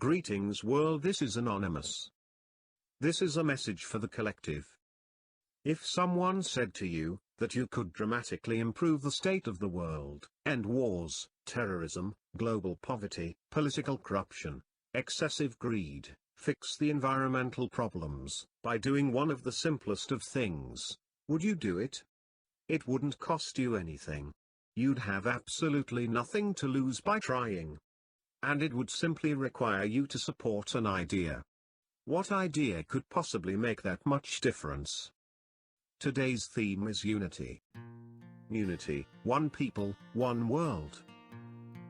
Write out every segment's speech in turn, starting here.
Greetings world, this is Anonymous. This is a message for the collective. If someone said to you that you could dramatically improve the state of the world, end wars, terrorism, global poverty, political corruption, excessive greed, fix the environmental problems, by doing one of the simplest of things, would you do it? It wouldn't cost you anything. You'd have absolutely nothing to lose by trying. And it would simply require you to support an idea. What idea could possibly make that much difference? Today's theme is unity. Unity, one people, one world.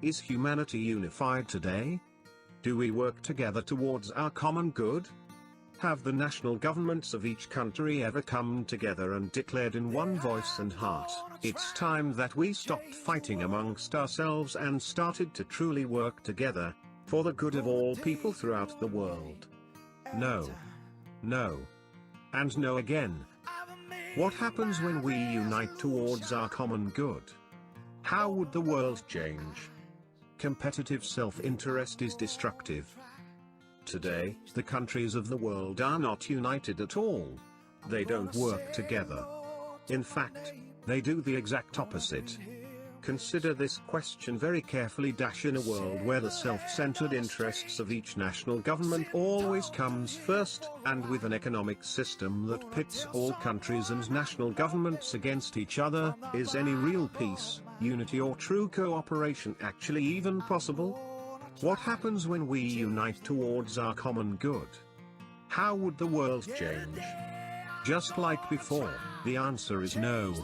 Is humanity unified today? Do we work together towards our common good? Have the national governments of each country ever come together and declared in one voice and heart, it's time that we stopped fighting amongst ourselves and started to truly work together, for the good of all people throughout the world? No. No. And no again. What happens when we unite towards our common good? How would the world change? Competitive self-interest is destructive. Today, the countries of the world are not united at all. They don't work together. In fact, they do the exact opposite. Consider this question very carefully. In a world where the self-centered interests of each national government always comes first, and with an economic system that pits all countries and national governments against each other, is any real peace, unity or true cooperation actually even possible? What happens when we unite towards our common good? How would the world change? Just like before, the answer is no.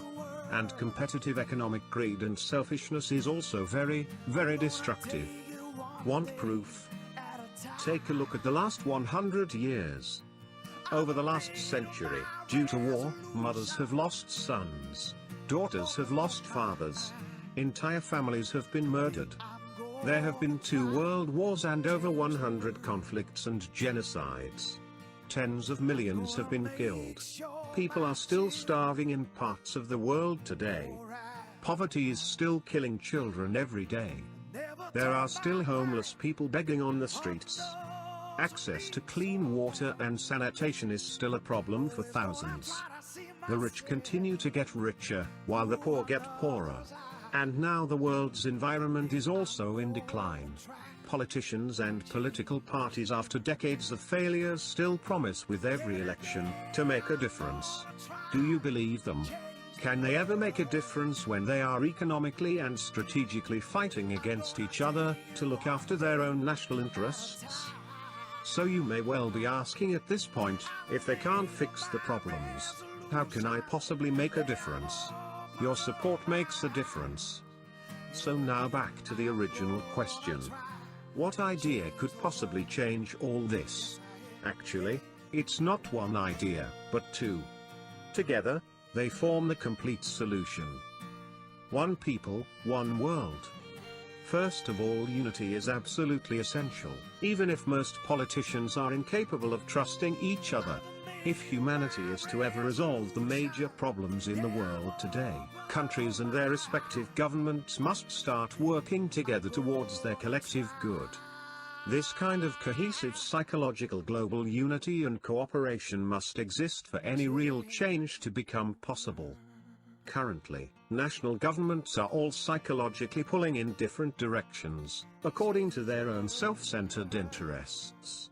And competitive economic greed and selfishness is also very, very destructive. Want proof? Take a look at the last 100 years. Over the last century, due to war, mothers have lost sons. Daughters have lost fathers. Entire families have been murdered. There have been 2 world wars and over 100 conflicts and genocides. Tens of millions have been killed. People are still starving in parts of the world today. Poverty is still killing children every day. There are still homeless people begging on the streets. Access to clean water and sanitation is still a problem for thousands. The rich continue to get richer, while the poor get poorer. And now the world's environment is also in decline. Politicians and political parties, after decades of failures, still promise with every election to make a difference. Do you believe them? Can they ever make a difference when they are economically and strategically fighting against each other to look after their own national interests? So you may well be asking at this point, if they can't fix the problems, how can I possibly make a difference? Your support makes a difference. So now back to the original question. What idea could possibly change all this? Actually, it's not one idea, but 2. Together, they form the complete solution. One people, one world. First of all, unity is absolutely essential, even if most politicians are incapable of trusting each other. If humanity is to ever resolve the major problems in the world today, countries and their respective governments must start working together towards their collective good. This kind of cohesive psychological global unity and cooperation must exist for any real change to become possible. Currently, national governments are all psychologically pulling in different directions, according to their own self-centered interests.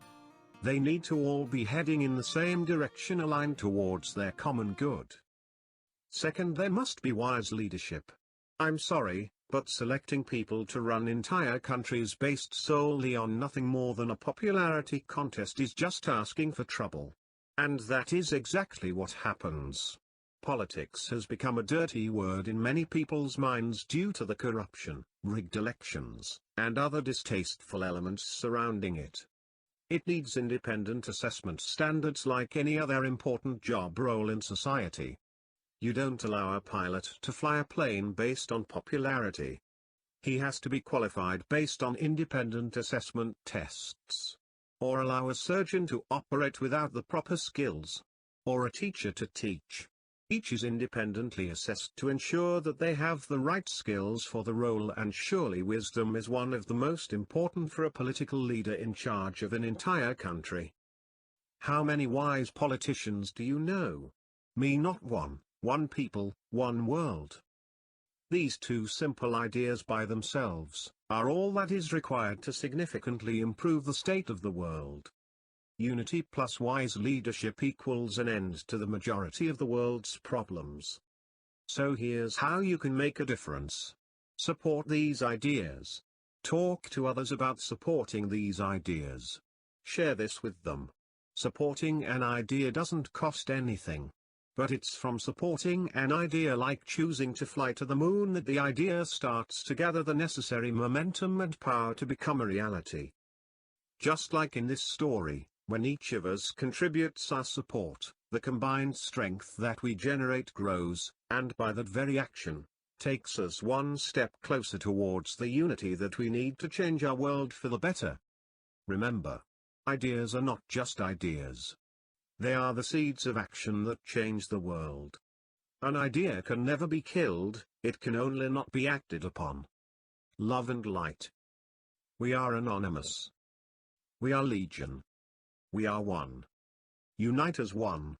They need to all be heading in the same direction, aligned towards their common good. Second, there must be wise leadership. I'm sorry, but selecting people to run entire countries based solely on nothing more than a popularity contest is just asking for trouble. And that is exactly what happens. Politics has become a dirty word in many people's minds due to the corruption, rigged elections, and other distasteful elements surrounding it. It needs independent assessment standards like any other important job role in society. You don't allow a pilot to fly a plane based on popularity. He has to be qualified based on independent assessment tests. Or allow a surgeon to operate without the proper skills. Or a teacher to teach. Each is independently assessed to ensure that they have the right skills for the role, and surely wisdom is one of the most important for a political leader in charge of an entire country. How many wise politicians do you know? Me, not one. One people, one world. These two simple ideas by themselves are all that is required to significantly improve the state of the world. Unity plus wise leadership equals an end to the majority of the world's problems. So here's how you can make a difference. Support these ideas. Talk to others about supporting these ideas. Share this with them. Supporting an idea doesn't cost anything. But it's from supporting an idea like choosing to fly to the moon that the idea starts to gather the necessary momentum and power to become a reality. Just like in this story, when each of us contributes our support, the combined strength that we generate grows, and by that very action, takes us one step closer towards the unity that we need to change our world for the better. Remember, ideas are not just ideas. They are the seeds of action that change the world. An idea can never be killed, it can only not be acted upon. Love and light. We are anonymous. We are legion. We are one. Unite as one.